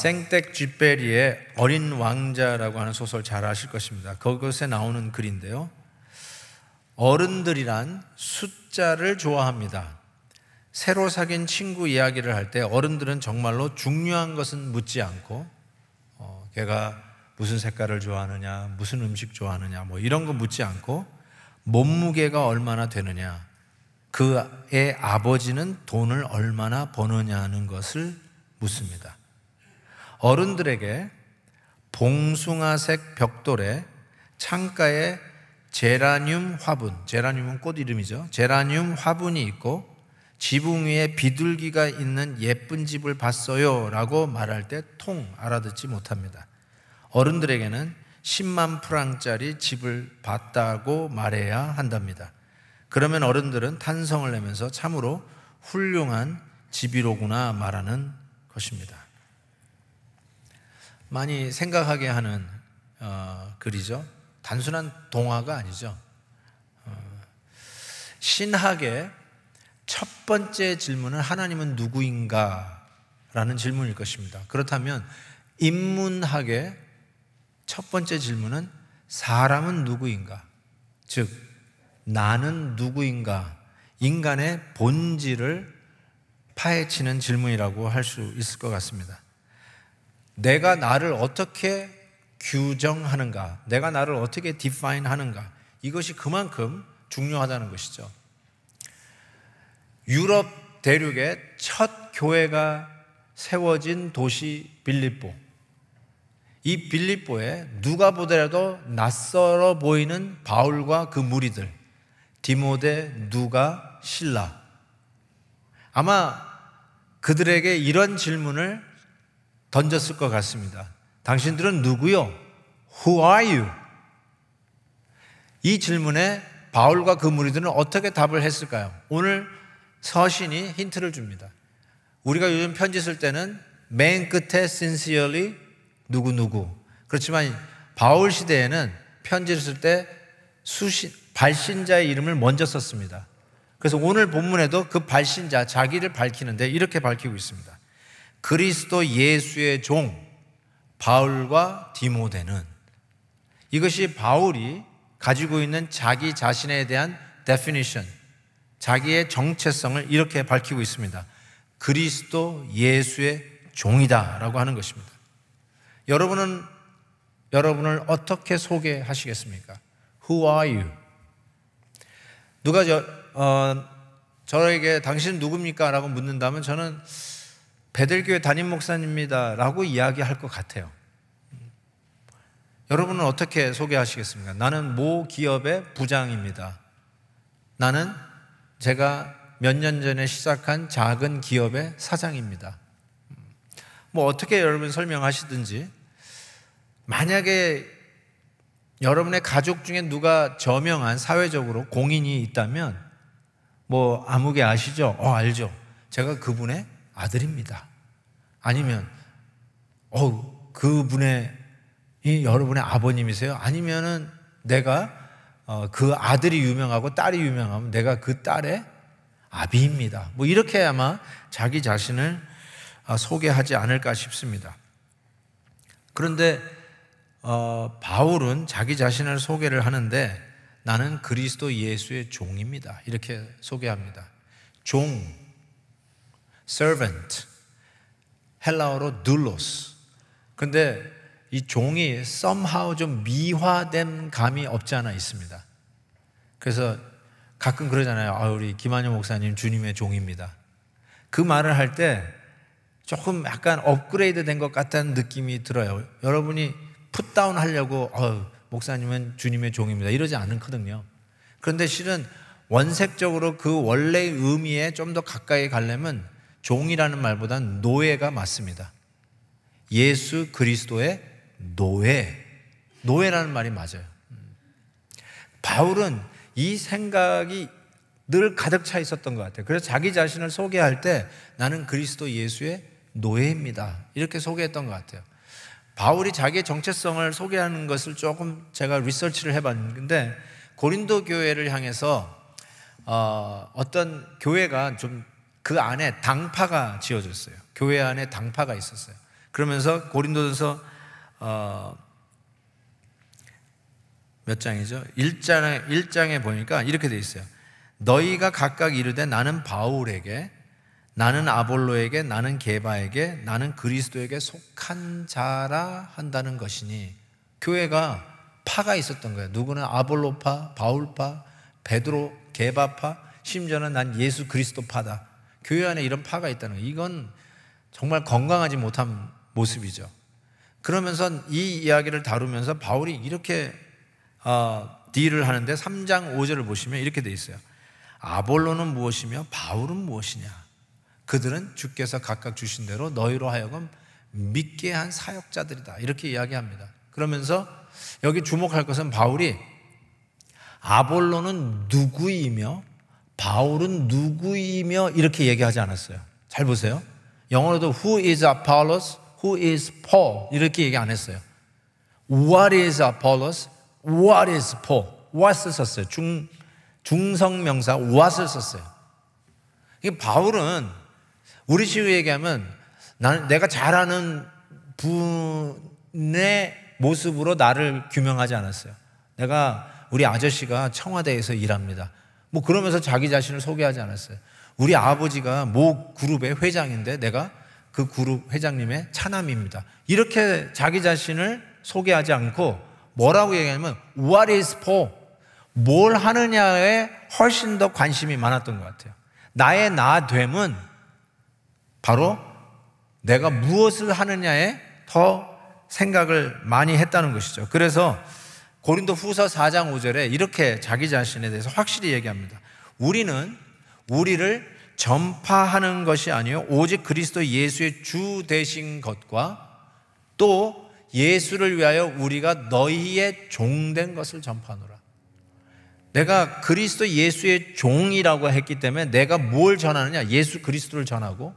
생텍쥐페리의 어린 왕자라고 하는 소설 잘 아실 것입니다. 그것에 나오는 글인데요, 어른들이란 숫자를 좋아합니다. 새로 사귄 친구 이야기를 할 때 어른들은 정말로 중요한 것은 묻지 않고 걔가 무슨 색깔을 좋아하느냐, 무슨 음식 좋아하느냐, 뭐 이런 거 묻지 않고 몸무게가 얼마나 되느냐, 그의 아버지는 돈을 얼마나 버느냐는 것을 묻습니다. 어른들에게 봉숭아색 벽돌에 창가에 제라늄 화분, 제라늄은 꽃 이름이죠. 제라늄 화분이 있고 지붕 위에 비둘기가 있는 예쁜 집을 봤어요 라고 말할 때 통 알아듣지 못합니다. 어른들에게는 10만 프랑짜리 집을 봤다고 말해야 한답니다. 그러면 어른들은 탄성을 내면서 참으로 훌륭한 집이로구나 말하는 것입니다. 많이 생각하게 하는 글이죠. 단순한 동화가 아니죠. 신학의 첫 번째 질문은 하나님은 누구인가? 라는 질문일 것입니다. 그렇다면 인문학의 첫 번째 질문은 사람은 누구인가? 즉, 나는 누구인가? 인간의 본질을 파헤치는 질문이라고 할 수 있을 것 같습니다. 내가 나를 어떻게 규정하는가? 내가 나를 어떻게 define 하는가? 이것이 그만큼 중요하다는 것이죠. 유럽 대륙의 첫 교회가 세워진 도시 빌립보. 이 빌립보에 누가 보더라도 낯설어 보이는 바울과 그 무리들, 디모데, 누가, 실라. 아마 그들에게 이런 질문을 던졌을 것 같습니다. 당신들은 누구요? Who are you? 이 질문에 바울과 그 무리들은 어떻게 답을 했을까요? 오늘 서신이 힌트를 줍니다. 우리가 요즘 편지 쓸 때는 맨 끝에 sincerely 누구누구. 그렇지만 바울 시대에는 편지를 쓸 때 발신자의 이름을 먼저 썼습니다. 그래서 오늘 본문에도 그 발신자, 자기를 밝히는데 이렇게 밝히고 있습니다. 그리스도 예수의 종 바울과 디모데는. 이것이 바울이 가지고 있는 자기 자신에 대한 definition, 자기의 정체성을 이렇게 밝히고 있습니다. 그리스도 예수의 종이다 라고 하는 것입니다. 여러분은 여러분을 어떻게 소개하시겠습니까? Who are you? 누가 저에게 당신은 누굽니까? 라고 묻는다면 저는 베들교회 담임 목사님입니다 라고 이야기할 것 같아요. 여러분은 어떻게 소개하시겠습니까? 나는 모 기업의 부장입니다. 나는 제가 몇 년 전에 시작한 작은 기업의 사장입니다. 뭐 어떻게 여러분 설명하시든지, 만약에 여러분의 가족 중에 누가 저명한 사회적으로 공인이 있다면 뭐 아무개 아시죠? 알죠. 제가 그분의 아들입니다. 아니면 그분의 여러분의 아버님이세요? 아니면은 내가 그 아들이 유명하고 딸이 유명하면 내가 그 딸의 아비입니다. 뭐 이렇게 아마 자기 자신을 소개하지 않을까 싶습니다. 그런데 바울은 자기 자신을 소개를 하는데 나는 그리스도 예수의 종입니다. 이렇게 소개합니다. 종, servant, 헬라어로 doulos. 근데 이 종이 somehow 좀 미화된 감이 없지 않아 있습니다. 그래서 가끔 그러잖아요. 우리 김한효 목사님 주님의 종입니다. 그 말을 할 때 조금 약간 업그레이드 된 것 같다는 느낌이 들어요. 여러분이 풋다운 하려고 목사님은 주님의 종입니다 이러지 않거든요. 그런데 실은 원색적으로 그 원래의 의미에 좀 더 가까이 가려면 종이라는 말보다는 노예가 맞습니다. 예수 그리스도의 노예라는 말이 맞아요. 바울은 이 생각이 늘 가득 차 있었던 것 같아요. 그래서 자기 자신을 소개할 때 나는 그리스도 예수의 노예입니다 이렇게 소개했던 것 같아요. 바울이 자기의 정체성을 소개하는 것을 조금 제가 리서치를 해봤는데, 고린도 교회를 향해서 어떤 교회가 좀 그 안에 당파가 지어졌어요. 교회 안에 당파가 있었어요. 그러면서 고린도전서 몇 장이죠? 1장에 보니까 이렇게 돼 있어요. 너희가 각각 이르되 나는 바울에게, 나는 아볼로에게, 나는 게바에게, 나는 그리스도에게 속한 자라 한다는 것이니. 교회가 파가 있었던 거예요. 누구는 아볼로파, 바울파, 베드로, 게바파, 심지어는 난 예수 그리스도파다. 교회 안에 이런 파가 있다는 거예요. 이건 정말 건강하지 못한 모습이죠. 그러면서 이 이야기를 다루면서 바울이 이렇게 딜을 하는데 3장 5절을 보시면 이렇게 돼 있어요. 아볼로는 무엇이며 바울은 무엇이냐? 그들은 주께서 각각 주신 대로 너희로 하여금 믿게 한 사역자들이다. 이렇게 이야기합니다. 그러면서 여기 주목할 것은 바울이 아볼로는 누구이며 바울은 누구이며 이렇게 얘기하지 않았어요. 잘 보세요. 영어로도 Who is Apollos? Who is Paul? 이렇게 얘기 안 했어요. What is Apollos? What is Paul? What을 썼어요. 중성명사 what을 썼어요. 바울은 우리 식으로 얘기하면 내가 잘 아는 분의 모습으로 나를 규명하지 않았어요. 내가 우리 아저씨가 청와대에서 일합니다. 뭐 그러면서 자기 자신을 소개하지 않았어요. 우리 아버지가 모 그룹의 회장인데 내가 그 그룹 회장님의 차남입니다. 이렇게 자기 자신을 소개하지 않고 뭐라고 얘기하냐면 What is Paul? 뭘 하느냐에 훨씬 더 관심이 많았던 것 같아요. 나의 나됨은 바로 내가 무엇을 하느냐에 더 생각을 많이 했다는 것이죠. 그래서 고린도 후서 4장 5절에 이렇게 자기 자신에 대해서 확실히 얘기합니다. 우리는 우리를 전파하는 것이 아니요 오직 그리스도 예수의 주 되신 것과 또 예수를 위하여 우리가 너희의 종된 것을 전파하노라. 내가 그리스도 예수의 종이라고 했기 때문에 내가 뭘 전하느냐? 예수 그리스도를 전하고,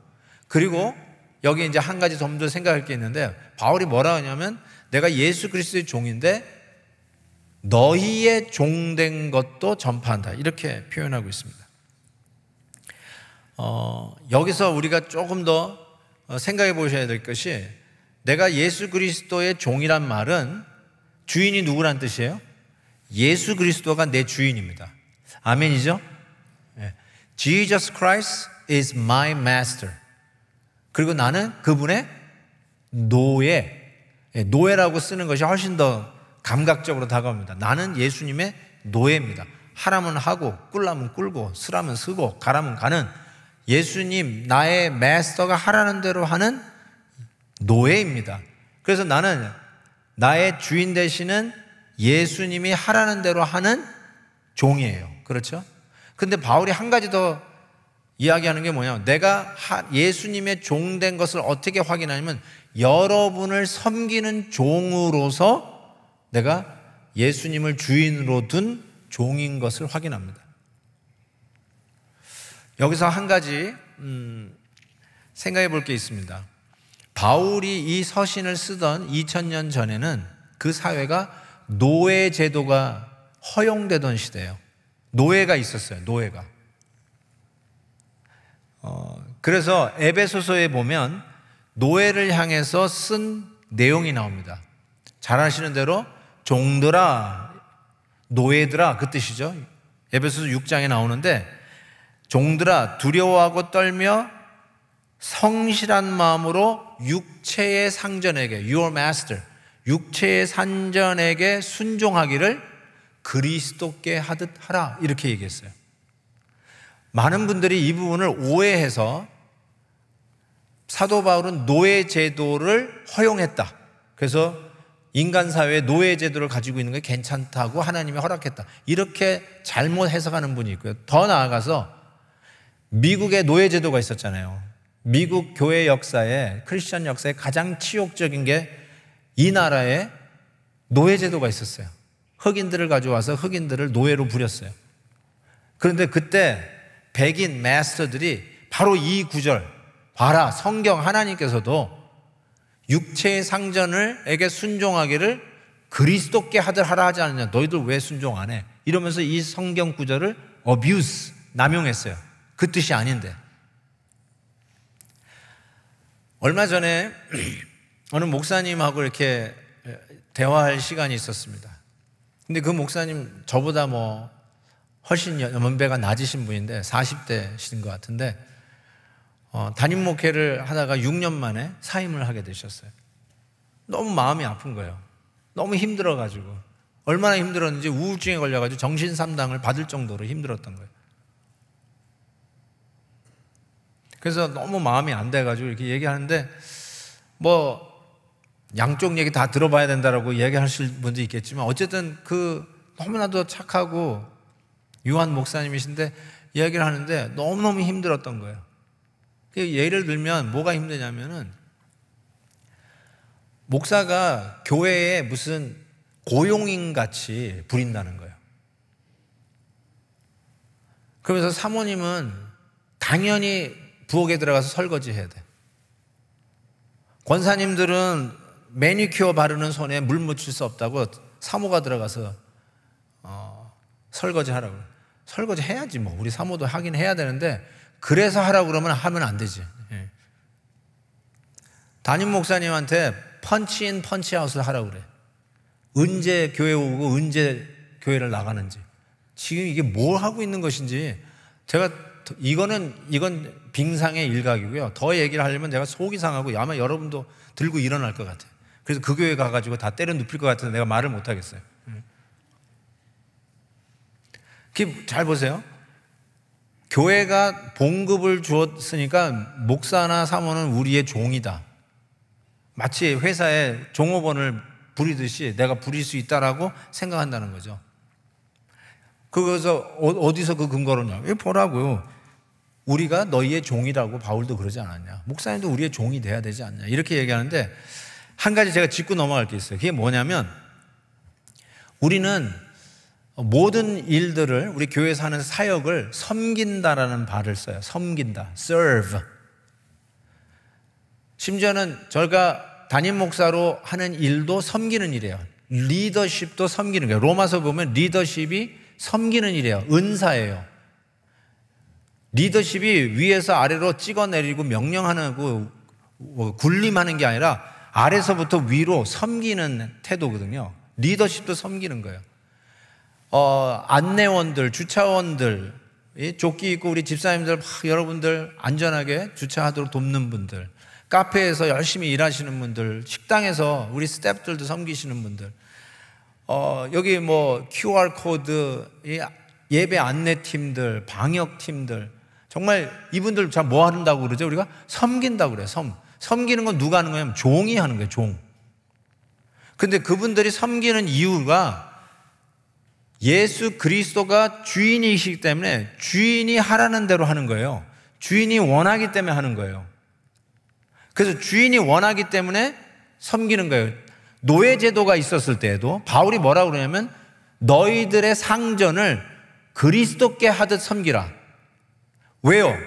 그리고 여기 이제 한 가지 좀 더 생각할 게 있는데 바울이 뭐라 하냐면 내가 예수 그리스도의 종인데 너희의 종된 것도 전파한다. 이렇게 표현하고 있습니다. 여기서 우리가 조금 더 생각해 보셔야 될 것이 내가 예수 그리스도의 종이란 말은 주인이 누구란 뜻이에요? 예수 그리스도가 내 주인입니다. 아멘이죠? Jesus Christ is my master. 그리고 나는 그분의 노예. 노예라고 쓰는 것이 훨씬 더 감각적으로 다가옵니다. 나는 예수님의 노예입니다. 하라면 하고 꿀라면 꿀고 쓰라면 쓰고 가라면 가는 예수님 나의 마스터가 하라는 대로 하는 노예입니다. 그래서 나는 나의 주인 되시는 예수님이 하라는 대로 하는 종이에요. 그렇죠? 근데 바울이 한 가지 더 이야기하는 게 뭐냐면 내가 예수님의 종된 것을 어떻게 확인하냐면 여러분을 섬기는 종으로서 내가 예수님을 주인으로 둔 종인 것을 확인합니다. 여기서 한 가지 생각해 볼 게 있습니다. 바울이 이 서신을 쓰던 2000년 전에는 그 사회가 노예 제도가 허용되던 시대예요. 노예가 있었어요. 노예가. 그래서 에베소서에 보면 노예를 향해서 쓴 내용이 나옵니다. 잘 아시는 대로 종들아, 노예들아 그 뜻이죠. 에베소서 6장에 나오는데 종들아 두려워하고 떨며 성실한 마음으로 육체의 상전에게 your master, 육체의 상전에게 순종하기를 그리스도께 하듯 하라 이렇게 얘기했어요. 많은 분들이 이 부분을 오해해서 사도 바울은 노예 제도를 허용했다. 그래서 인간 사회에 노예 제도를 가지고 있는 게 괜찮다고 하나님이 허락했다. 이렇게 잘못 해석하는 분이 있고요. 더 나아가서 미국에 노예 제도가 있었잖아요. 미국 교회 역사에, 크리스천 역사에 가장 치욕적인 게 이 나라에 노예 제도가 있었어요. 흑인들을 가져와서 흑인들을 노예로 부렸어요. 그런데 그때 백인 마스터들이 바로 이 구절, 봐라, 성경 하나님께서도 육체의 상전에게 순종하기를 그리스도께 하라 하지 않느냐. 너희들 왜 순종 안 해? 이러면서 이 성경 구절을 abuse, 남용했어요. 그 뜻이 아닌데. 얼마 전에 어느 목사님하고 이렇게 대화할 시간이 있었습니다. 근데 그 목사님 저보다 뭐 훨씬 연배가 낮으신 분인데 40대신 것 같은데 담임 목회를 하다가 6년 만에 사임을 하게 되셨어요. 너무 마음이 아픈 거예요. 너무 힘들어가지고. 얼마나 힘들었는지 우울증에 걸려가지고 정신 상담을 받을 정도로 힘들었던 거예요. 그래서 너무 마음이 안 돼가지고 이렇게 얘기하는데 뭐 양쪽 얘기 다 들어봐야 된다라고 얘기하실 분도 있겠지만 어쨌든 그 너무나도 착하고 유한 목사님이신데 이야기를 하는데 너무너무 힘들었던 거예요. 예를 들면 뭐가 힘드냐면은 목사가 교회에 무슨 고용인 같이 부린다는 거예요. 그러면서 사모님은 당연히 부엌에 들어가서 설거지 해야 돼. 권사님들은 매니큐어 바르는 손에 물 묻힐 수 없다고 사모가 들어가서 설거지 하라고. 설거지 해야지 뭐. 우리 사모도 하긴 해야 되는데 그래서 하라고 그러면 하면 안 되지. 예. 담임 목사님한테 펀치인 펀치아웃을 하라고 그래. 언제 교회 오고 언제 교회를 나가는지. 지금 이게 뭘 하고 있는 것인지 제가 이건 빙상의 일각이고요. 더 얘기를 하려면 제가 속이 상하고 아마 여러분도 들고 일어날 것 같아요. 그래서 그 교회 가가지고 다 때려 눕힐 것 같아서 내가 말을 못 하겠어요. 잘 보세요. 교회가 봉급을 주었으니까 목사나 사모는 우리의 종이다. 마치 회사에 종업원을 부리듯이 내가 부릴 수 있다라고 생각한다는 거죠. 그래서 어디서 그 근거로냐? 왜 보라고요. 우리가 너희의 종이라고 바울도 그러지 않았냐. 목사님도 우리의 종이 돼야 되지 않냐. 이렇게 얘기하는데 한 가지 제가 짚고 넘어갈 게 있어요. 그게 뭐냐면 우리는 모든 일들을 우리 교회에서 하는 사역을 섬긴다라는 말을 써요. 섬긴다. serve. 심지어는 저희가 담임 목사로 하는 일도 섬기는 일이에요. 리더십도 섬기는 거예요. 로마서 보면 리더십이 섬기는 일이에요. 은사예요. 리더십이 위에서 아래로 찍어내리고 명령하는 군림하는 게 아니라 아래서부터 위로 섬기는 태도거든요. 리더십도 섬기는 거예요. 안내원들, 주차원들, 조끼 입고 우리 집사님들 여러분들 안전하게 주차하도록 돕는 분들, 카페에서 열심히 일하시는 분들, 식당에서 우리 스태프들도 섬기시는 분들, 여기 뭐 QR 코드, 예배 안내팀들, 방역팀들, 정말 이분들 참 뭐 한다고 그러죠? 우리가 섬긴다고 그래요. 섬기는 건 누가 하는 거냐면 종이 하는 거예요. 종. 근데 그분들이 섬기는 이유가 예수 그리스도가 주인이시기 때문에 주인이 하라는 대로 하는 거예요. 주인이 원하기 때문에 하는 거예요. 그래서 주인이 원하기 때문에 섬기는 거예요. 노예제도가 있었을 때에도 바울이 뭐라고 그러냐면 너희들의 상전을 그리스도께 하듯 섬기라. 왜요?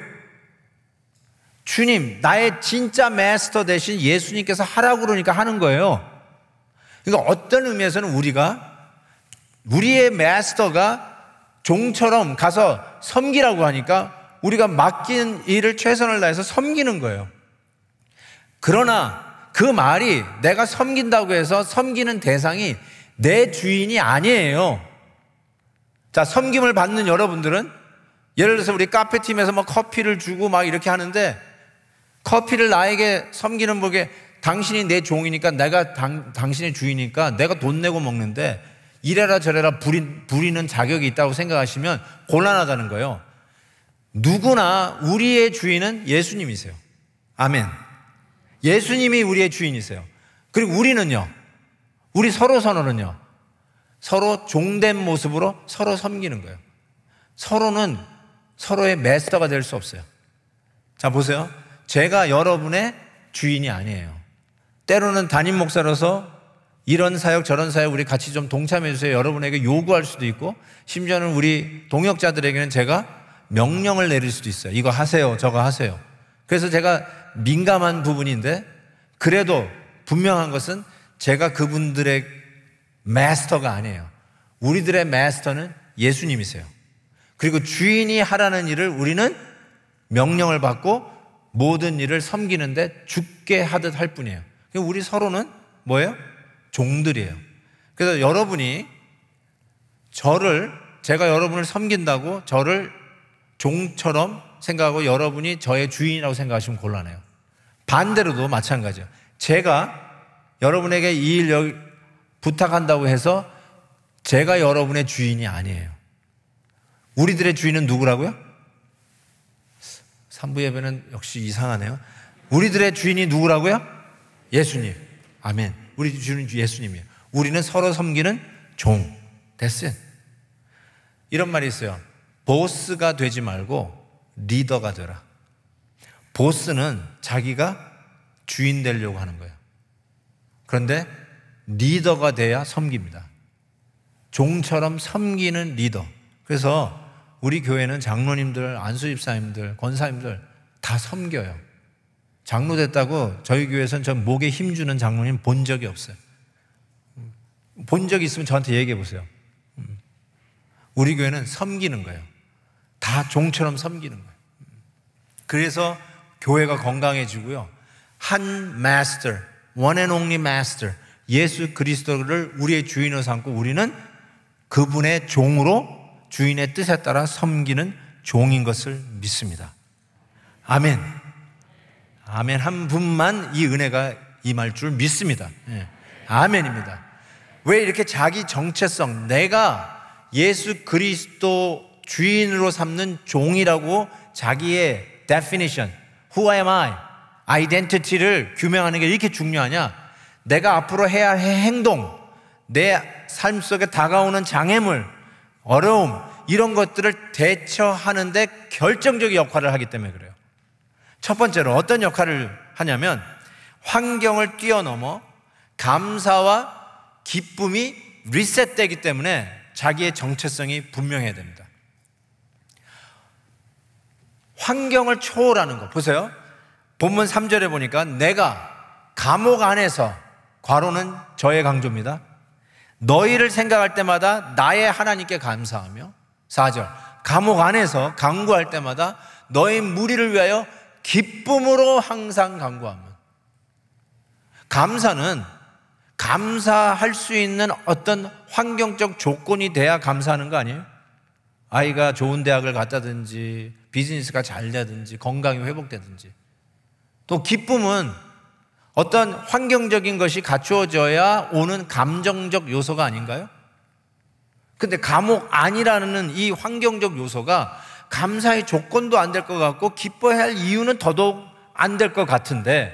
주님, 나의 진짜 마스터 대신 예수님께서 하라고 그러니까 하는 거예요. 그러니까 어떤 의미에서는 우리의 마스터가 종처럼 가서 섬기라고 하니까 우리가 맡긴 일을 최선을 다해서 섬기는 거예요. 그러나 그 말이 내가 섬긴다고 해서 섬기는 대상이 내 주인이 아니에요. 자, 섬김을 받는 여러분들은 예를 들어서 우리 카페팀에서 막 커피를 주고 막 이렇게 하는데 커피를 나에게 섬기는 분에게 당신이 내 종이니까 내가 당신의 주인이니까 내가 돈 내고 먹는데 이래라 저래라 부리는 자격이 있다고 생각하시면 곤란하다는 거예요. 누구나 우리의 주인은 예수님이세요. 아멘. 예수님이 우리의 주인이세요. 그리고 우리는요, 우리 서로는요, 서로 종된 모습으로 서로 섬기는 거예요. 서로는 서로의 마스터가 될 수 없어요. 자, 보세요. 제가 여러분의 주인이 아니에요. 때로는 담임 목사로서 이런 사역 저런 사역 우리 같이 좀 동참해 주세요. 여러분에게 요구할 수도 있고 심지어는 우리 동역자들에게는 제가 명령을 내릴 수도 있어요. 이거 하세요. 저거 하세요. 그래서 제가 민감한 부분인데 그래도 분명한 것은 제가 그분들의 마스터가 아니에요. 우리들의 마스터는 예수님이세요. 그리고 주인이 하라는 일을 우리는 명령을 받고 모든 일을 섬기는데 죽게 하듯 할 뿐이에요. 우리 서로는 뭐예요? 종들이에요. 그래서 여러분이 제가 여러분을 섬긴다고 저를 종처럼 생각하고 여러분이 저의 주인이라고 생각하시면 곤란해요. 반대로도 마찬가지예요. 제가 여러분에게 이 일 부탁한다고 해서 제가 여러분의 주인이 아니에요. 우리들의 주인은 누구라고요? 3부 예배는 역시 이상하네요. 우리들의 주인이 누구라고요? 예수님. 아멘. 우리 주인은 예수님이에요. 우리는 서로 섬기는 종. That's it. 이런 말이 있어요. 보스가 되지 말고 리더가 되라. 보스는 자기가 주인 되려고 하는 거예요. 그런데 리더가 돼야 섬깁니다. 종처럼 섬기는 리더. 그래서 우리 교회는 장로님들, 안수집사님들, 권사님들 다 섬겨요. 장로 됐다고 저희 교회에서는 전 목에 힘주는 장로님 본 적이 없어요. 본 적이 있으면 저한테 얘기해 보세요. 우리 교회는 섬기는 거예요. 다 종처럼 섬기는 거예요. 그래서 교회가 건강해지고요. 한 마스터, one and only master, 예수 그리스도를 우리의 주인으로 삼고 우리는 그분의 종으로 주인의 뜻에 따라 섬기는 종인 것을 믿습니다. 아멘. 아멘. 한 분만 이 은혜가 임할 줄 믿습니다. 아멘입니다. 왜 이렇게 자기 정체성, 내가 예수 그리스도 주인으로 삼는 종이라고 자기의 definition, who am I, identity를 규명하는 게 이렇게 중요하냐? 내가 앞으로 해야 할 행동, 내 삶 속에 다가오는 장애물, 어려움, 이런 것들을 대처하는 데 결정적인 역할을 하기 때문에 그래요. 첫 번째로 어떤 역할을 하냐면 환경을 뛰어넘어 감사와 기쁨이 리셋되기 때문에 자기의 정체성이 분명해야 됩니다. 환경을 초월하는 거 보세요. 본문 3절에 보니까 내가 감옥 안에서, 괄호는 저의 강조입니다, 너희를 생각할 때마다 나의 하나님께 감사하며, 4절 감옥 안에서 간구할 때마다 너희 무리를 위하여 기쁨으로 항상 간구하며. 감사는 감사할 수 있는 어떤 환경적 조건이 돼야 감사하는 거 아니에요? 아이가 좋은 대학을 갔다든지 비즈니스가 잘 되든지 건강이 회복되든지. 또 기쁨은 어떤 환경적인 것이 갖추어져야 오는 감정적 요소가 아닌가요? 근데 감옥 안이라는 이 환경적 요소가 감사의 조건도 안 될 것 같고 기뻐해야 할 이유는 더더욱 안 될 것 같은데,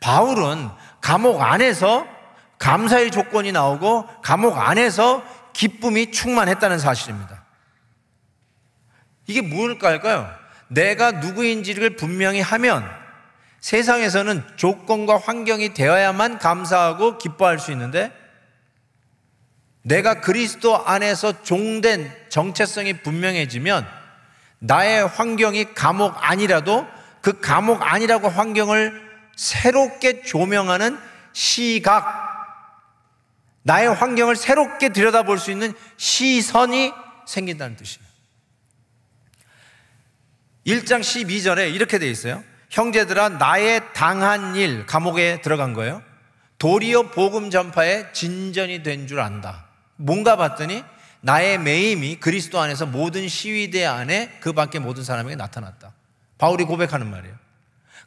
바울은 감옥 안에서 감사의 조건이 나오고 감옥 안에서 기쁨이 충만했다는 사실입니다. 이게 뭘까요? 내가 누구인지를 분명히 하면 세상에서는 조건과 환경이 되어야만 감사하고 기뻐할 수 있는데, 내가 그리스도 안에서 종된 정체성이 분명해지면 나의 환경이 감옥 아니라도 그 감옥 아니라고 환경을 새롭게 조명하는 시각, 나의 환경을 새롭게 들여다볼 수 있는 시선이 생긴다는 뜻이에요. 1장 12절에 이렇게 되어 있어요. 형제들아, 나의 당한 일, 감옥에 들어간 거예요. 도리어 복음 전파에 진전이 된 줄 안다. 뭔가 봤더니 나의 매임이 그리스도 안에서 모든 시위대 안에 그 밖에 모든 사람에게 나타났다. 바울이 고백하는 말이에요.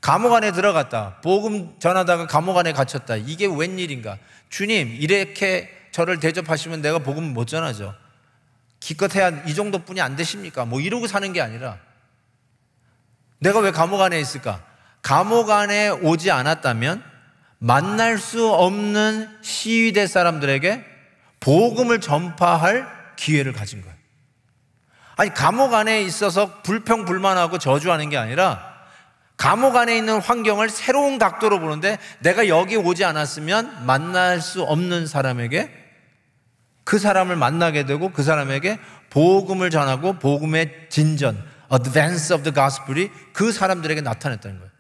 감옥 안에 들어갔다. 복음 전하다가 감옥 안에 갇혔다. 이게 웬일인가? 주님, 이렇게 저를 대접하시면 내가 복음 못 전하죠. 기껏해야 이 정도뿐이 안 되십니까? 뭐 이러고 사는 게 아니라 내가 왜 감옥 안에 있을까? 감옥 안에 오지 않았다면 만날 수 없는 시위대 사람들에게 복음을 전파할 기회를 가진 거예요. 아니, 감옥 안에 있어서 불평불만하고 저주하는 게 아니라 감옥 안에 있는 환경을 새로운 각도로 보는데, 내가 여기 오지 않았으면 만날 수 없는 사람에게 그 사람을 만나게 되고 그 사람에게 복음을 전하고 복음의 진전, advance of the gospel이 그 사람들에게 나타났다는 거예요.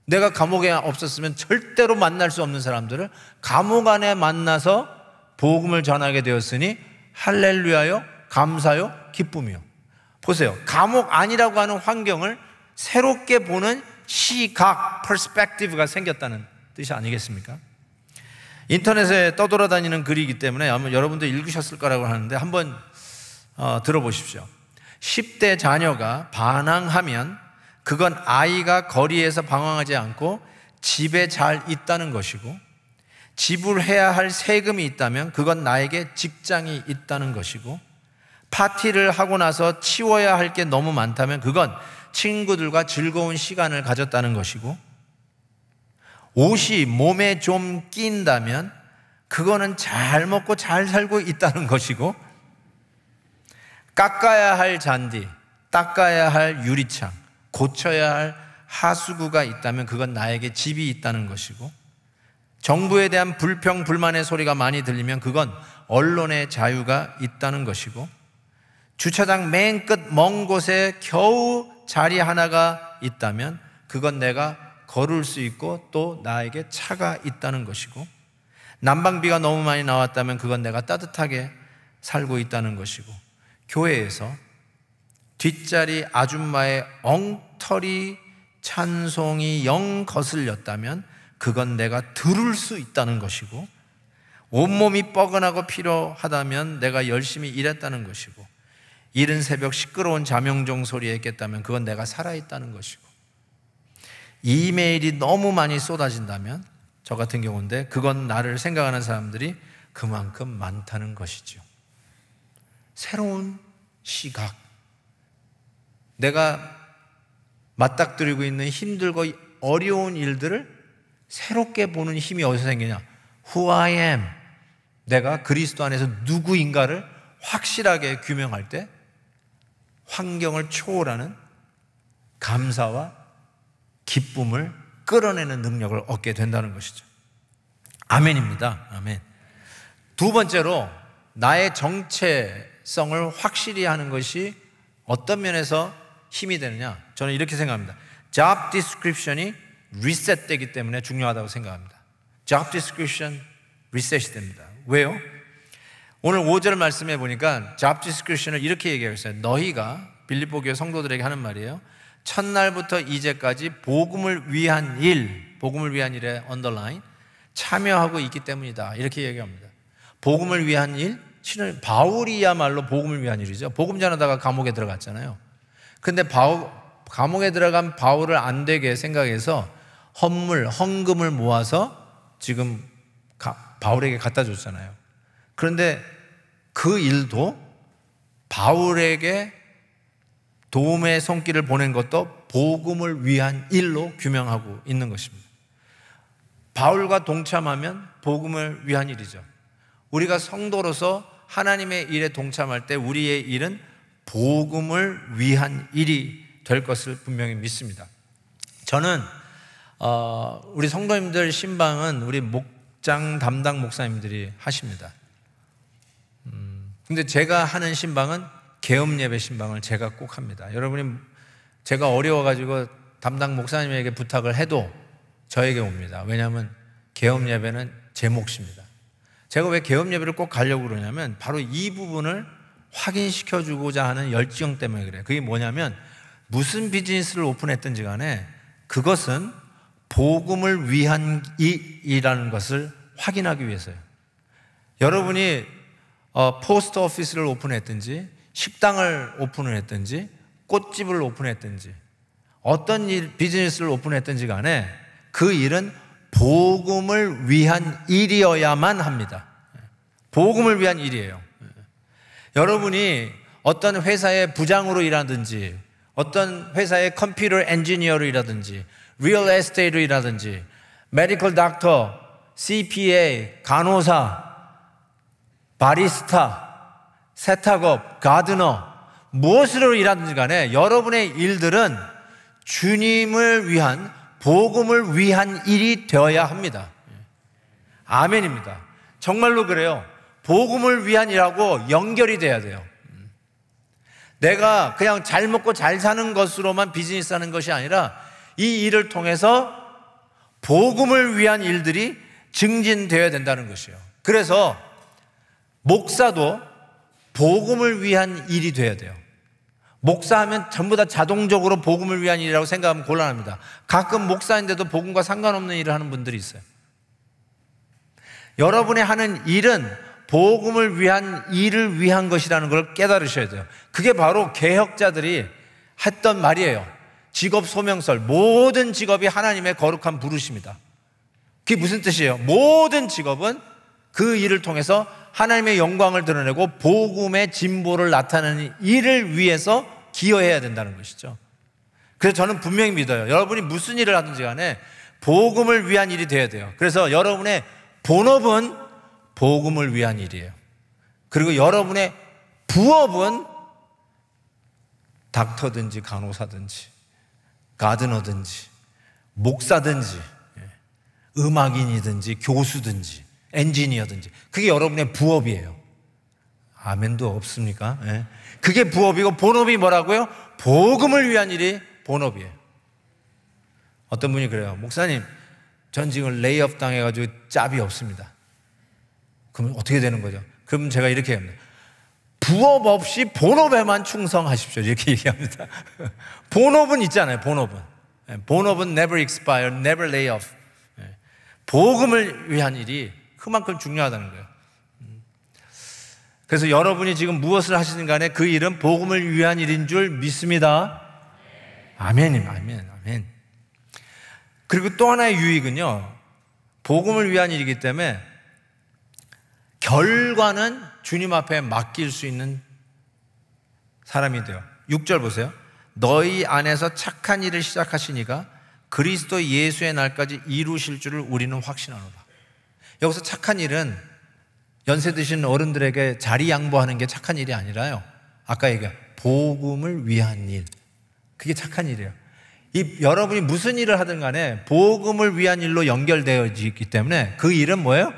내가 감옥에 없었으면 절대로 만날 수 없는 사람들을 감옥 안에 만나서 복음을 전하게 되었으니 할렐루야요, 감사요, 기쁨이요. 보세요. 감옥 아니라고 하는 환경을 새롭게 보는 시각, 퍼스펙티브가 생겼다는 뜻이 아니겠습니까? 인터넷에 떠돌아다니는 글이기 때문에 아마 여러분도 읽으셨을 거라고 하는데 한번 들어보십시오. 10대 자녀가 반항하면 그건 아이가 거리에서 방황하지 않고 집에 잘 있다는 것이고, 지불해야 할 세금이 있다면 그건 나에게 직장이 있다는 것이고, 파티를 하고 나서 치워야 할 게 너무 많다면 그건 친구들과 즐거운 시간을 가졌다는 것이고, 옷이 몸에 좀 낀다면 그거는 잘 먹고 잘 살고 있다는 것이고, 깎아야 할 잔디, 닦아야 할 유리창, 고쳐야 할 하수구가 있다면 그건 나에게 집이 있다는 것이고, 정부에 대한 불평, 불만의 소리가 많이 들리면 그건 언론의 자유가 있다는 것이고, 주차장 맨 끝 먼 곳에 겨우 자리 하나가 있다면 그건 내가 걸을 수 있고 또 나에게 차가 있다는 것이고, 난방비가 너무 많이 나왔다면 그건 내가 따뜻하게 살고 있다는 것이고, 교회에서 뒷자리 아줌마의 엉터리 찬송이 영 거슬렸다면 그건 내가 들을 수 있다는 것이고, 온몸이 뻐근하고 피로하다면 내가 열심히 일했다는 것이고, 이른 새벽 시끄러운 자명종 소리에 깼다면 그건 내가 살아있다는 것이고, 이메일이 너무 많이 쏟아진다면 저 같은 경우인데 그건 나를 생각하는 사람들이 그만큼 많다는 것이죠. 새로운 시각, 내가 맞닥뜨리고 있는 힘들고 어려운 일들을 새롭게 보는 힘이 어디서 생기냐? Who I am, 내가 그리스도 안에서 누구인가를 확실하게 규명할 때 환경을 초월하는 감사와 기쁨을 끌어내는 능력을 얻게 된다는 것이죠. 아멘입니다. 아멘. 두 번째로, 나의 정체성을 확실히 하는 것이 어떤 면에서 힘이 되느냐? 저는 이렇게 생각합니다. Job description이 리셋되기 때문에 중요하다고 생각합니다. Job description 리셋이 됩니다. 왜요? 오늘 5절 말씀해 보니까 Job description을 이렇게 얘기하고 있어요. 너희가, 빌립보 교회 성도들에게 하는 말이에요, 첫날부터 이제까지 복음을 위한 일, 복음을 위한 일에 언더라인, 참여하고 있기 때문이다, 이렇게 얘기합니다. 복음을 위한 일, 바울이야말로 복음을 위한 일이죠. 복음 전하다가 감옥에 들어갔잖아요. 근데 감옥에 들어간 바울을 안 되게 생각해서 헌금을 모아서 지금 바울에게 갖다 줬잖아요. 그런데 그 일도 바울에게 도움의 손길을 보낸 것도 복음을 위한 일로 규명하고 있는 것입니다. 바울과 동참하면 복음을 위한 일이죠. 우리가 성도로서 하나님의 일에 동참할 때 우리의 일은 복음을 위한 일이 될 것을 분명히 믿습니다. 저는 우리 성도님들 신방은 우리 목장 담당 목사님들이 하십니다. 근데 제가 하는 신방은 개업 예배 신방을 제가 꼭 합니다. 여러분이, 제가 어려워가지고 담당 목사님에게 부탁을 해도 저에게 옵니다. 왜냐하면 개업 예배는 제 몫입니다. 제가 왜 개업 예배를 꼭 가려고 그러냐면 바로 이 부분을 확인시켜 주고자 하는 열정 때문에 그래요. 그게 뭐냐면 무슨 비즈니스를 오픈했든지 간에 그것은 복음을 위한 일이라는 것을 확인하기 위해서요. 여러분이 포스트 오피스를 오픈했든지 식당을 오픈을 했든지 꽃집을 오픈했든지 어떤 비즈니스를 오픈했든지 간에 그 일은 복음을 위한 일이어야만 합니다. 복음을 위한 일이에요. 여러분이 어떤 회사의 부장으로 일하든지 어떤 회사의 컴퓨터 엔지니어로 일하든지 리얼 에스테이트로 일하든지 메디컬 닥터, CPA, 간호사, 바리스타, 세탁업, 가드너, 무엇으로 일하든지 간에 여러분의 일들은 주님을 위한, 복음을 위한 일이 되어야 합니다. 아멘입니다. 정말로 그래요. 복음을 위한 일하고 연결이 돼야 돼요. 내가 그냥 잘 먹고 잘 사는 것으로만 비즈니스 하는 것이 아니라 이 일을 통해서 복음을 위한 일들이 증진되어야 된다는 것이에요. 그래서 목사도 복음을 위한 일이 돼야 돼요. 목사하면 전부 다 자동적으로 복음을 위한 일이라고 생각하면 곤란합니다. 가끔 목사인데도 복음과 상관없는 일을 하는 분들이 있어요. 여러분이 하는 일은 복음을 위한 일을 위한 것이라는 걸 깨달으셔야 돼요. 그게 바로 개혁자들이 했던 말이에요. 직업 소명설, 모든 직업이 하나님의 거룩한 부르심이다. 그게 무슨 뜻이에요? 모든 직업은 그 일을 통해서 하나님의 영광을 드러내고 복음의 진보를 나타내는 일을 위해서 기여해야 된다는 것이죠. 그래서 저는 분명히 믿어요. 여러분이 무슨 일을 하든지 간에 복음을 위한 일이 되어야 돼요. 그래서 여러분의 본업은 복음을 위한 일이에요. 그리고 여러분의 부업은 닥터든지 간호사든지 가드너든지 목사든지 음악인이든지 교수든지 엔지니어든지 그게 여러분의 부업이에요. 아멘도 없습니까? 그게 부업이고 본업이 뭐라고요? 복음을 위한 일이 본업이에요. 어떤 분이 그래요. 목사님, 전 지금 레이업 당해가지고 짭이 없습니다. 그럼 어떻게 되는 거죠? 그럼 제가 이렇게 합니다. 부업 없이 본업에만 충성하십시오. 이렇게 얘기합니다. 본업은 있잖아요. 본업은 never expire, never lay off. 복음을 위한 일이 그만큼 중요하다는 거예요. 그래서 여러분이 지금 무엇을 하시든 간에 그 일은 복음을 위한 일인 줄 믿습니다. 아멘입니다. 아멘. 그리고 또 하나의 유익은요, 복음을 위한 일이기 때문에 결과는 주님 앞에 맡길 수 있는 사람이 돼요. 6절 보세요. 너희 안에서 착한 일을 시작하시니가 그리스도 예수의 날까지 이루실 줄을 우리는 확신하노라. 여기서 착한 일은 연세 드신 어른들에게 자리 양보하는 게 착한 일이 아니라요, 아까 얘기한 복음을 위한 일, 그게 착한 일이에요. 여러분이 무슨 일을 하든 간에 복음을 위한 일로 연결되어 있기 때문에 그 일은 뭐예요?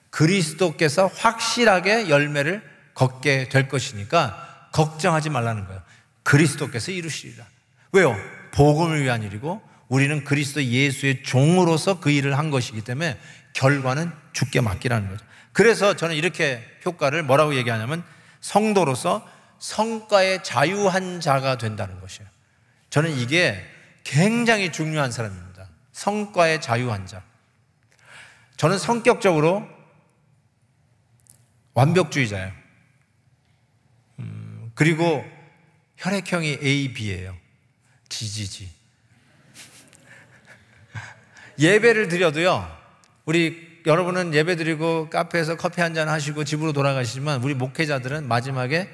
그리스도께서 확실하게 열매를 걷게 될 것이니까 걱정하지 말라는 거예요. 그리스도께서 이루시리라. 왜요? 복음을 위한 일이고 우리는 그리스도 예수의 종으로서 그 일을 한 것이기 때문에 결과는 주께 맡기라는 거죠. 그래서 저는 이렇게 효과를 뭐라고 얘기하냐면 성도로서 성과에 자유한 자가 된다는 것이에요. 저는 이게 굉장히 중요한 사람입니다. 성과에 자유한 자. 저는 성격적으로 완벽주의자예요. 그리고 혈액형이 AB예요. GGG. 예배를 드려도요, 우리 여러분은 예배 드리고 카페에서 커피 한잔 하시고 집으로 돌아가시지만 우리 목회자들은 마지막에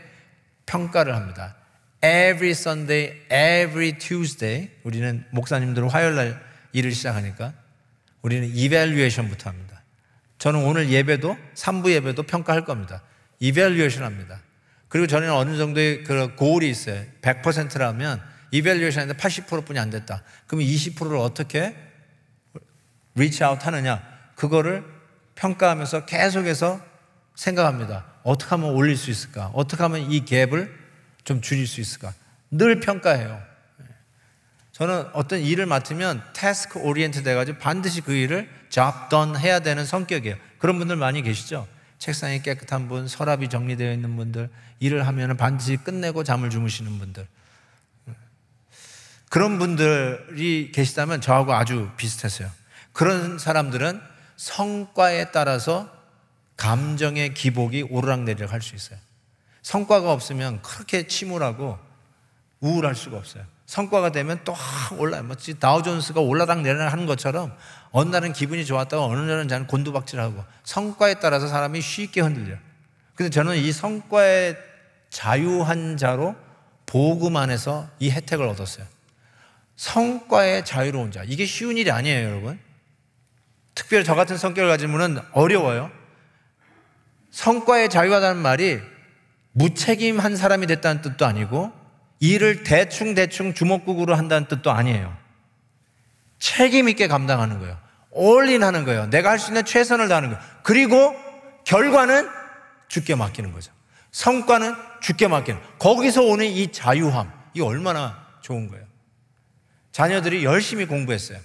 평가를 합니다. Every Sunday, every Tuesday, 우리는 목사님들은 화요일날 일을 시작하니까 우리는 evaluation부터 합니다. 저는 오늘 예배도 3부 예배도 평가할 겁니다. evaluation 합니다. 그리고 저는 어느 정도의 그 고울이 있어요. 100%라면 evaluation인데 80%뿐이 안 됐다. 그러면 20%를 어떻게 reach out 하느냐, 그거를 평가하면서 계속해서 생각합니다. 어떻게 하면 올릴 수 있을까? 어떻게 하면 이 갭을 좀 줄일 수 있을까? 늘 평가해요. 저는 어떤 일을 맡으면 태스크 오리엔트 돼가지고 반드시 그 일을 job done 해야 되는 성격이에요. 그런 분들 많이 계시죠? 책상이 깨끗한 분, 서랍이 정리되어 있는 분들, 일을 하면 반드시 끝내고 잠을 주무시는 분들, 그런 분들이 계시다면 저하고 아주 비슷했어요. 그런 사람들은 성과에 따라서 감정의 기복이 오르락내리락 할 수 있어요. 성과가 없으면 그렇게 침울하고 우울할 수가 없어요. 성과가 되면 또 올라요. 마치 다우존스가 올라락내리락 하는 것처럼 어느 날은 기분이 좋았다가 어느 날은 저는 곤두박질하고, 성과에 따라서 사람이 쉽게 흔들려요. 근데 저는 이 성과에 자유한 자로 복음 안에서 이 혜택을 얻었어요. 성과에 자유로운 자, 이게 쉬운 일이 아니에요, 여러분. 특별히 저 같은 성격을 가진 분은 어려워요. 성과에 자유하다는 말이 무책임한 사람이 됐다는 뜻도 아니고 일을 대충 주먹구구로 한다는 뜻도 아니에요. 책임 있게 감당하는 거예요. 올인하는 거예요. 내가 할 수 있는 최선을 다하는 거예요. 그리고 결과는 주께 맡기는 거죠. 성과는 주께 맡기는, 거기서 오는 이 자유함, 이게 얼마나 좋은 거예요. 자녀들이 열심히 공부했어요.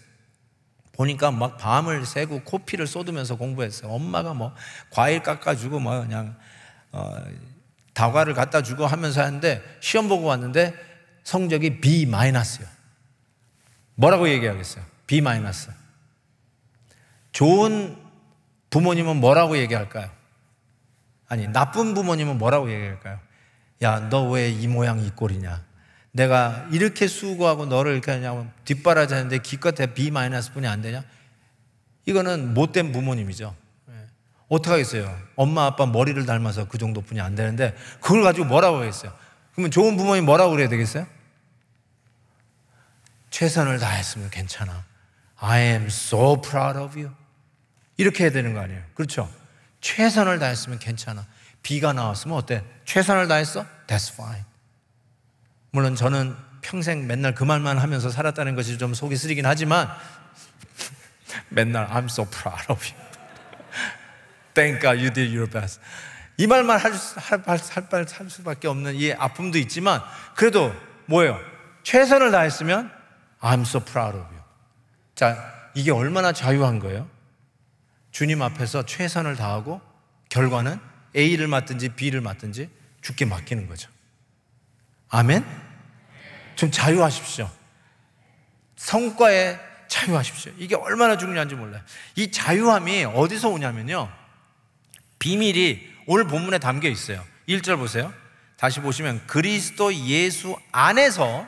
보니까 막 밤을 새고 코피를 쏟으면서 공부했어요. 엄마가 뭐 과일 깎아주고 뭐 그냥 다과를 갖다 주고 하면서 하는데 시험 보고 왔는데 성적이 B-요. 뭐라고 얘기하겠어요? B-. 좋은 부모님은 뭐라고 얘기할까요? 아니, 나쁜 부모님은 뭐라고 얘기할까요? 야, 너 왜 이 모양 이 꼴이냐? 내가 이렇게 수고하고 너를 이렇게 하냐면 뒷바라지하는데 기껏해 B-뿐이 안 되냐? 이거는 못된 부모님이죠. 어떻게 하겠어요? 엄마 아빠 머리를 닮아서 그 정도뿐이 안 되는데 그걸 가지고 뭐라고 하겠어요? 그러면 좋은 부모님 뭐라고 그래야 되겠어요? 최선을 다했으면 괜찮아. I am so proud of you. 이렇게 해야 되는 거 아니에요? 그렇죠? 최선을 다했으면 괜찮아. B가 나왔으면 어때? 최선을 다했어? That's fine. 물론 저는 평생 맨날 그 말만 하면서 살았다는 것이 좀 속이 쓰리긴 하지만 맨날 I'm so proud of you. Thank God you did your best. 이 말만 할 수밖에 없는 이 아픔도 있지만 그래도 뭐예요? 최선을 다했으면 I'm so proud of you. 자, 이게 얼마나 자유한 거예요? 주님 앞에서 최선을 다하고 결과는 A를 맡든지 B를 맡든지 주께 맡기는 거죠. 아멘? 좀 자유하십시오. 성과에 자유하십시오. 이게 얼마나 중요한지 몰라요. 이 자유함이 어디서 오냐면요, 비밀이 오늘 본문에 담겨 있어요. 1절 보세요. 다시 보시면 그리스도 예수 안에서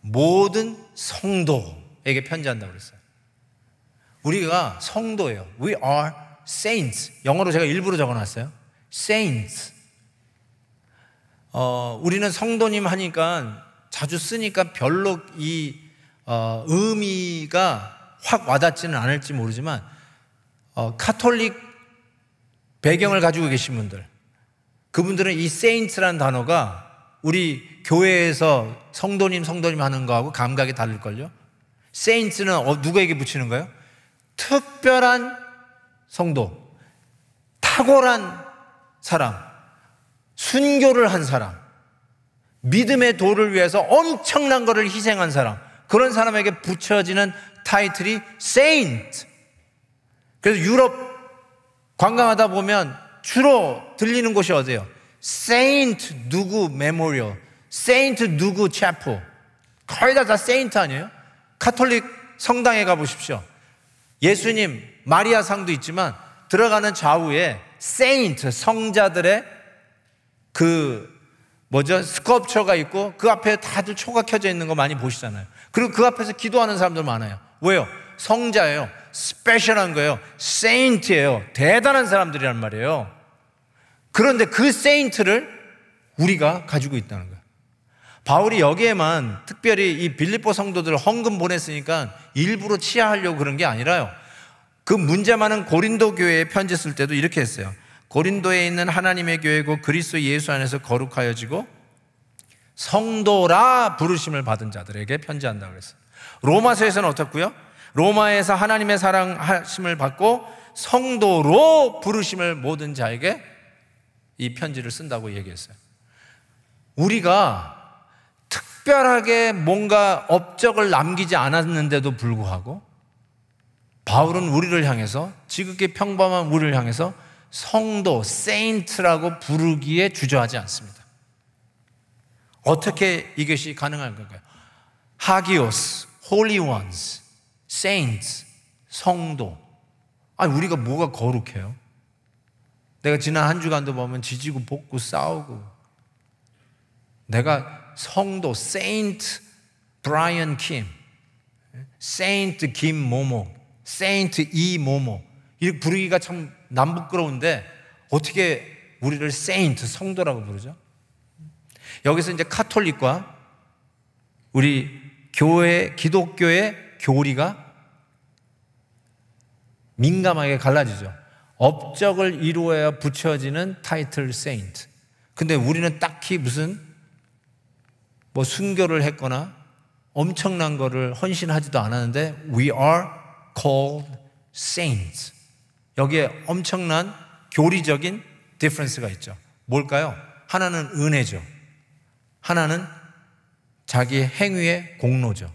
모든 성도에게 편지한다고 그랬어요. 우리가 성도예요. We are saints. 영어로 제가 일부러 적어놨어요. Saints. 우리는 성도님 하니까 자주 쓰니까 별로 이 의미가 확 와닿지는 않을지 모르지만 카톨릭 배경을 가지고 계신 분들, 그분들은 이 saints라는 단어가 우리 교회에서 성도님 하는 거하고 감각이 다를걸요. saints는 누구에게 붙이는 거예요? 특별한 성도, 탁월한 사람, 순교를 한 사람, 믿음의 도를 위해서 엄청난 것을 희생한 사람, 그런 사람에게 붙여지는 타이틀이 saint. 그래서 유럽 관광하다 보면 주로 들리는 곳이 어디예요? Saint 누구 메모리얼, Saint 누구 차포, 거의 다 Saint 아니에요? 카톨릭 성당에 가보십시오. 예수님 마리아 상도 있지만 들어가는 좌우에 Saint 성자들의 스컬프처가 있고 그 앞에 다들 초가 켜져 있는 거 많이 보시잖아요. 그리고 그 앞에서 기도하는 사람들 많아요. 왜요? 성자예요. 스페셜한 거예요. 세인트예요. 대단한 사람들이란 말이에요. 그런데 그 세인트를 우리가 가지고 있다는 거예요. 바울이 여기에만 특별히 이 빌립보 성도들을 헌금 보냈으니까 일부러 치하하려고 그런 게 아니라요, 그 문제 많은 고린도 교회에 편지 쓸 때도 이렇게 했어요. 고린도에 있는 하나님의 교회고 그리스도 예수 안에서 거룩하여지고 성도라 부르심을 받은 자들에게 편지한다고 그랬어요. 로마서에서는 어떻고요? 로마에서 하나님의 사랑하심을 받고 성도로 부르심을 모든 자에게 이 편지를 쓴다고 얘기했어요. 우리가 특별하게 뭔가 업적을 남기지 않았는데도 불구하고 바울은 우리를 향해서, 지극히 평범한 우리를 향해서 성도, 세인트라고 부르기에 주저하지 않습니다. 어떻게 이것이 가능한 건가요? 하기오스, holy ones, saints, 성도. 아니, 우리가 뭐가 거룩해요? 내가 지난 한 주간도 보면 지지고 볶고 싸우고, 내가 성도, 세인트 브라이언 킴, 세인트 김 모모, 세인트 이 모모, 이렇게 부르기가 참 남부끄러운데 어떻게 우리를 세인트, 성도라고 부르죠? 여기서 이제 카톨릭과 우리 교회, 기독교의 교리가 민감하게 갈라지죠. 업적을 이루어야 붙여지는 타이틀 세인트. 근데 우리는 딱히 무슨 순교를 했거나 엄청난 거를 헌신하지도 않았는데 We are called saints. 여기에 엄청난 교리적인 디퍼런스가 있죠. 뭘까요? 하나는 은혜죠. 하나는 자기 행위의 공로죠.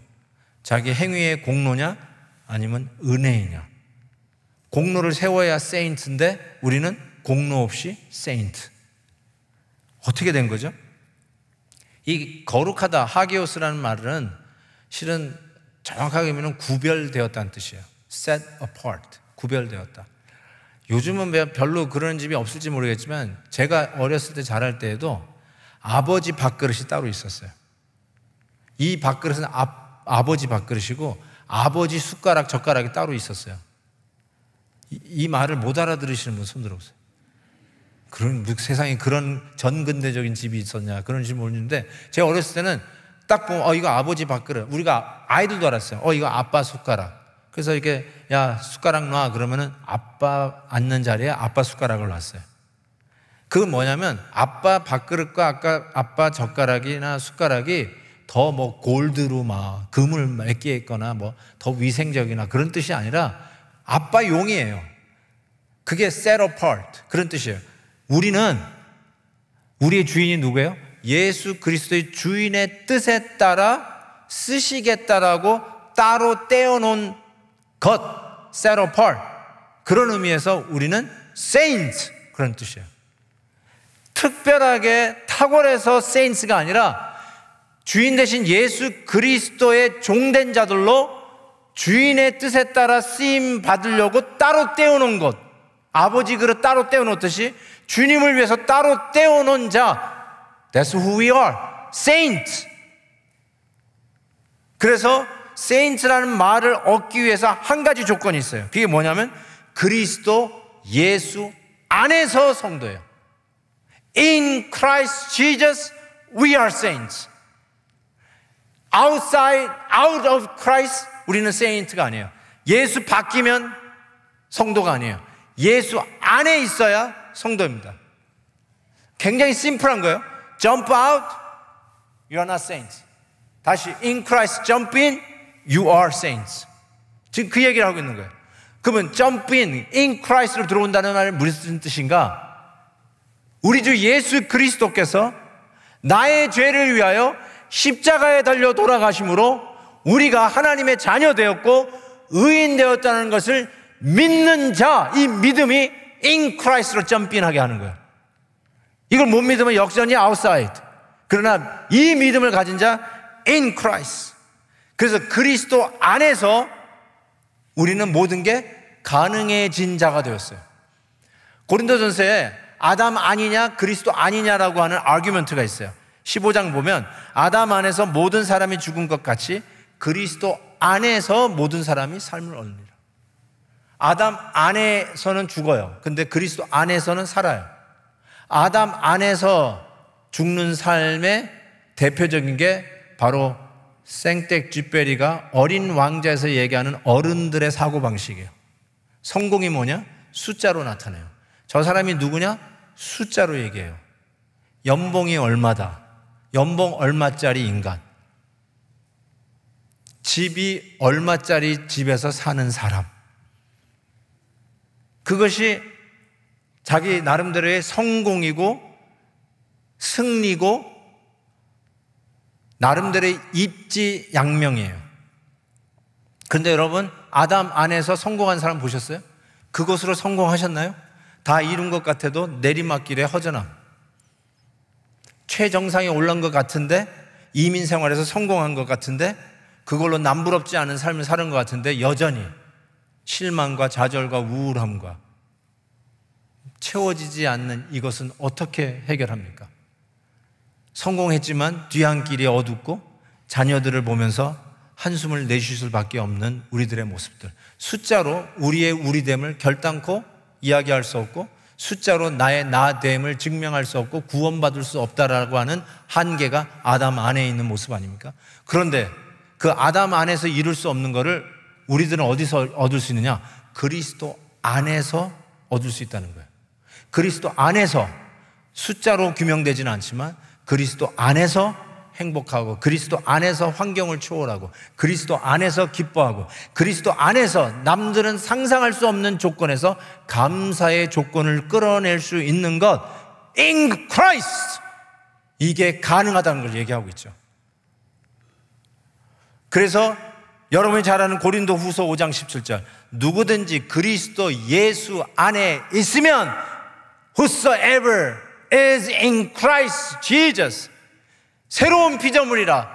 자기 행위의 공로냐 아니면 은혜이냐. 공로를 세워야 세인트인데 우리는 공로 없이 세인트. 어떻게 된 거죠? 이 거룩하다, 하기오스라는 말은 실은 정확하게 보면 구별되었다는 뜻이에요. set apart, 구별되었다. 요즘은 별로 그런 집이 없을지 모르겠지만 제가 어렸을 때 자랄 때에도 아버지 밥그릇이 따로 있었어요. 이 밥그릇은 아버지 밥그릇이고 아버지 숟가락, 젓가락이 따로 있었어요. 이 말을 못 알아들으시는 분 손 들어보세요. 그런 세상에 그런 전근대적인 집이 있었냐 그런 집 모르는데 제가 어렸을 때는 딱 보면 이거 아버지 밥그릇. 우리가 아이들도 알았어요. 이거 아빠 숟가락. 그래서 이렇게 야 숟가락 놔 그러면은 아빠 앉는 자리에 아빠 숟가락을 놨어요. 그건 뭐냐면 아빠 밥그릇과 아빠 젓가락이나 숟가락이 더 뭐 골드로 막 금을 맺게 있거나 뭐 더 위생적이나 그런 뜻이 아니라 아빠 용이에요. 그게 set apart 그런 뜻이에요. 우리의 주인이 누구예요? 예수 그리스도의 주인의 뜻에 따라 쓰시겠다라고 따로 떼어놓은 것, set apart. 그런 의미에서 우리는 saints 그런 뜻이에요. 특별하게 탁월해서 saints가 아니라 주인 대신 예수 그리스도의 종된 자들로 주인의 뜻에 따라 쓰임 받으려고 따로 떼어놓은 것. 아버지 그릇 따로 떼어놓듯이 주님을 위해서 따로 떼어놓은 자. That's who we are. Saints. 그래서 saints라는 말을 얻기 위해서 한 가지 조건이 있어요. 그게 뭐냐면 그리스도 예수 안에서 성도예요. In Christ Jesus we are saints. Outside, out of Christ 우리는 saint가 아니에요. 예수 바뀌면 성도가 아니에요. 예수 안에 있어야 성도입니다. 굉장히 심플한 거예요. Jump out, you are not saints. 다시 in Christ jump in, you are saints. 지금 그 얘기를 하고 있는 거예요. 그러면 jump in Christ로 들어온다는 말은 무슨 뜻인가? 우리 주 예수 그리스도께서 나의 죄를 위하여 십자가에 달려 돌아가심으로 우리가 하나님의 자녀 되었고 의인 되었다는 것을 믿는 자, 이 믿음이 in Christ로 jump in 하게 하는 거예요. 이걸 못 믿으면 역전이 outside. 그러나 이 믿음을 가진 자 in Christ. 그래서 그리스도 안에서 우리는 모든 게 가능해진 자가 되었어요. 고린도전서에 아담 아니냐 그리스도 아니냐라고 하는 아규먼트가 있어요. 15장 보면 아담 안에서 모든 사람이 죽은 것 같이 그리스도 안에서 모든 사람이 삶을 얻느니라. 아담 안에서는 죽어요. 근데 그리스도 안에서는 살아요. 아담 안에서 죽는 삶의 대표적인 게 바로 생텍쥐페리가 어린 왕자에서 얘기하는 어른들의 사고방식이에요. 성공이 뭐냐? 숫자로 나타내요. 저 사람이 누구냐? 숫자로 얘기해요. 연봉이 얼마다. 연봉 얼마짜리 인간. 집이 얼마짜리 집에서 사는 사람. 그것이 자기 나름대로의 성공이고 승리고 나름대로의 입지양명이에요. 그런데 여러분 아담 안에서 성공한 사람 보셨어요? 그것으로 성공하셨나요? 다 이룬 것 같아도 내리막길의 허전함. 최정상에 올라온 것 같은데 이민 생활에서 성공한 것 같은데 그걸로 남부럽지 않은 삶을 사는 것 같은데 여전히 실망과 좌절과 우울함과 채워지지 않는 이것은 어떻게 해결합니까? 성공했지만 뒤안길이 어둡고 자녀들을 보면서 한숨을 내쉴 수밖에 없는 우리들의 모습들. 숫자로 우리의 우리됨을 결단코 이야기할 수 없고 숫자로 나의 나됨을 증명할 수 없고 구원받을 수 없다라고 하는 한계가 아담 안에 있는 모습 아닙니까? 그런데 그 아담 안에서 이룰 수 없는 것을 우리들은 어디서 얻을 수 있느냐? 그리스도 안에서 얻을 수 있다는 거예요. 그리스도 안에서 숫자로 규명되지는 않지만 그리스도 안에서 행복하고 그리스도 안에서 환경을 초월하고 그리스도 안에서 기뻐하고 그리스도 안에서 남들은 상상할 수 없는 조건에서 감사의 조건을 끌어낼 수 있는 것 in Christ. 이게 가능하다는 걸 얘기하고 있죠. 그래서 여러분이 잘 아는 고린도 후서 5장 17절 누구든지 그리스도 예수 안에 있으면 whosoever is in Christ Jesus 새로운 피조물이라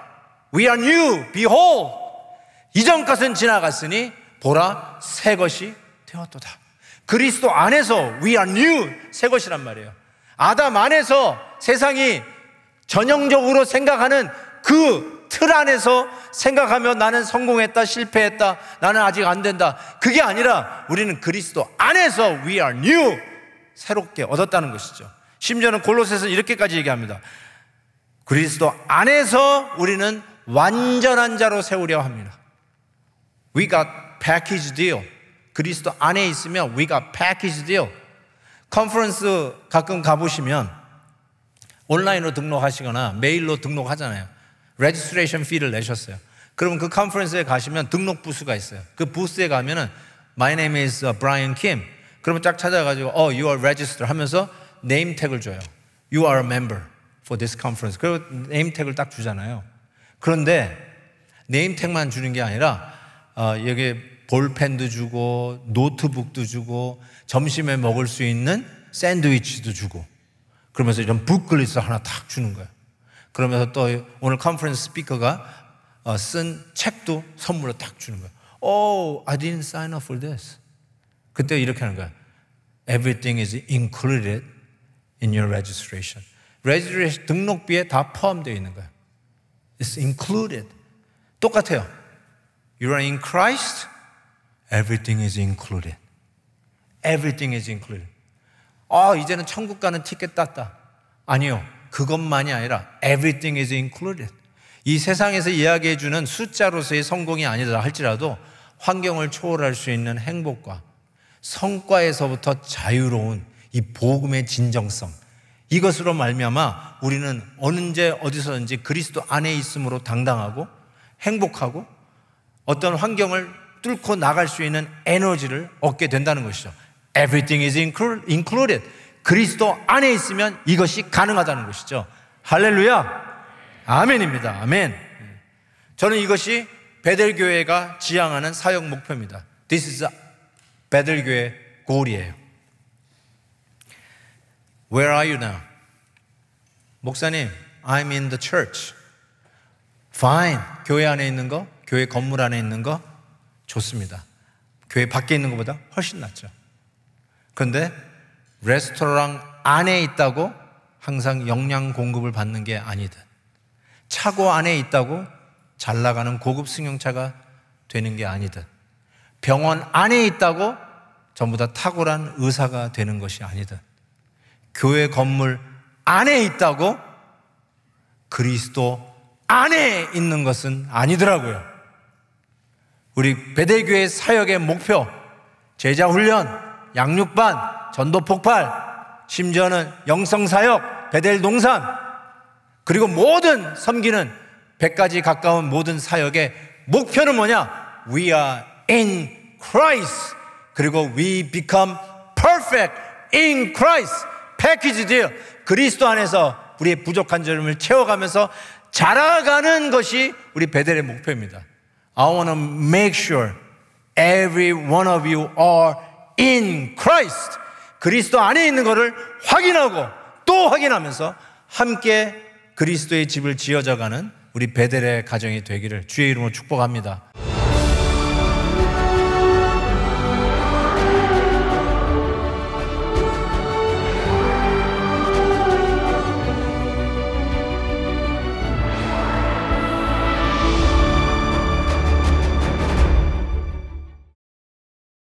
we are new, behold 이전 것은 지나갔으니 보라 새 것이 되었도다. 그리스도 안에서 we are new, 새 것이란 말이에요. 아담 안에서 세상이 전형적으로 생각하는 그 틀 안에서 생각하며 나는 성공했다, 실패했다, 나는 아직 안 된다, 그게 아니라 우리는 그리스도 안에서 we are new, 새롭게 얻었다는 것이죠. 심지어는 골로새서 이렇게까지 얘기합니다. 그리스도 안에서 우리는 완전한 자로 세우려 합니다. We got package deal. 그리스도 안에 있으면 we got package deal. 컨퍼런스 가끔 가보시면 온라인으로 등록하시거나 메일로 등록하잖아요. 레지스트레이션 피를 내셨어요. 그러면 그 컨퍼런스에 가시면 등록 부스가 있어요. 그 부스에 가면은 My name is Brian Kim. 그러면 딱 찾아가지고 you are registered 하면서 네임 태그를 줘요. You are a member for this conference. 그리고 네임 태그를 딱 주잖아요. 그런데 네임 태그만 주는 게 아니라 여기 볼펜도 주고 노트북도 주고 점심에 먹을 수 있는 샌드위치도 주고 그러면서 이런 북글리스 하나 탁 주는 거예요. 그러면서 또 오늘 컨퍼런스 스피커가 쓴 책도 선물로 탁 주는 거예요. Oh, I didn't sign up for this. 그때 이렇게 하는 거예요. Everything is included in your registration. registration 등록비에 다 포함되어 있는 거예요. It's included. 똑같아요. You are in Christ, everything is included. Everything is included. 이제는 천국 가는 티켓 땄다. 아니요. 그것만이 아니라 everything is included. 이 세상에서 이야기해 주는 숫자로서의 성공이 아니라 할지라도 환경을 초월할 수 있는 행복과 성과에서부터 자유로운 이 복음의 진정성, 이것으로 말미암아 우리는 언제 어디서든지 그리스도 안에 있음으로 당당하고 행복하고 어떤 환경을 뚫고 나갈 수 있는 에너지를 얻게 된다는 것이죠. Everything is included. 그리스도 안에 있으면 이것이 가능하다는 것이죠. 할렐루야. 아멘입니다. 아멘. 저는 이것이 베델교회가 지향하는 사역 목표입니다. This is 베델교회 goal이에요. Where are you now? 목사님, I'm in the church. Fine. 교회 안에 있는 거, 교회 건물 안에 있는 거 좋습니다. 교회 밖에 있는 것보다 훨씬 낫죠. 그런데 레스토랑 안에 있다고 항상 영양 공급을 받는 게 아니듯, 차고 안에 있다고 잘 나가는 고급 승용차가 되는 게 아니듯, 병원 안에 있다고 전부 다 탁월한 의사가 되는 것이 아니듯, 교회 건물 안에 있다고 그리스도 안에 있는 것은 아니더라고요. 우리 베델교회 사역의 목표, 제자훈련, 양육반, 전도 폭발, 심지어는 영성사역, 베델 동산, 그리고 모든 섬기는 100가지 가까운 모든 사역의 목표는 뭐냐? We are in Christ. 그리고 we become perfect in Christ. 패키지 deal. 그리스도 안에서 우리의 부족한 점을 채워가면서 자라가는 것이 우리 베델의 목표입니다. I want to make sure every one of you are in Christ. 그리스도 안에 있는 것을 확인하고 또 확인하면서 함께 그리스도의 집을 지어져가는 우리 베델의 가정이 되기를 주의 이름으로 축복합니다.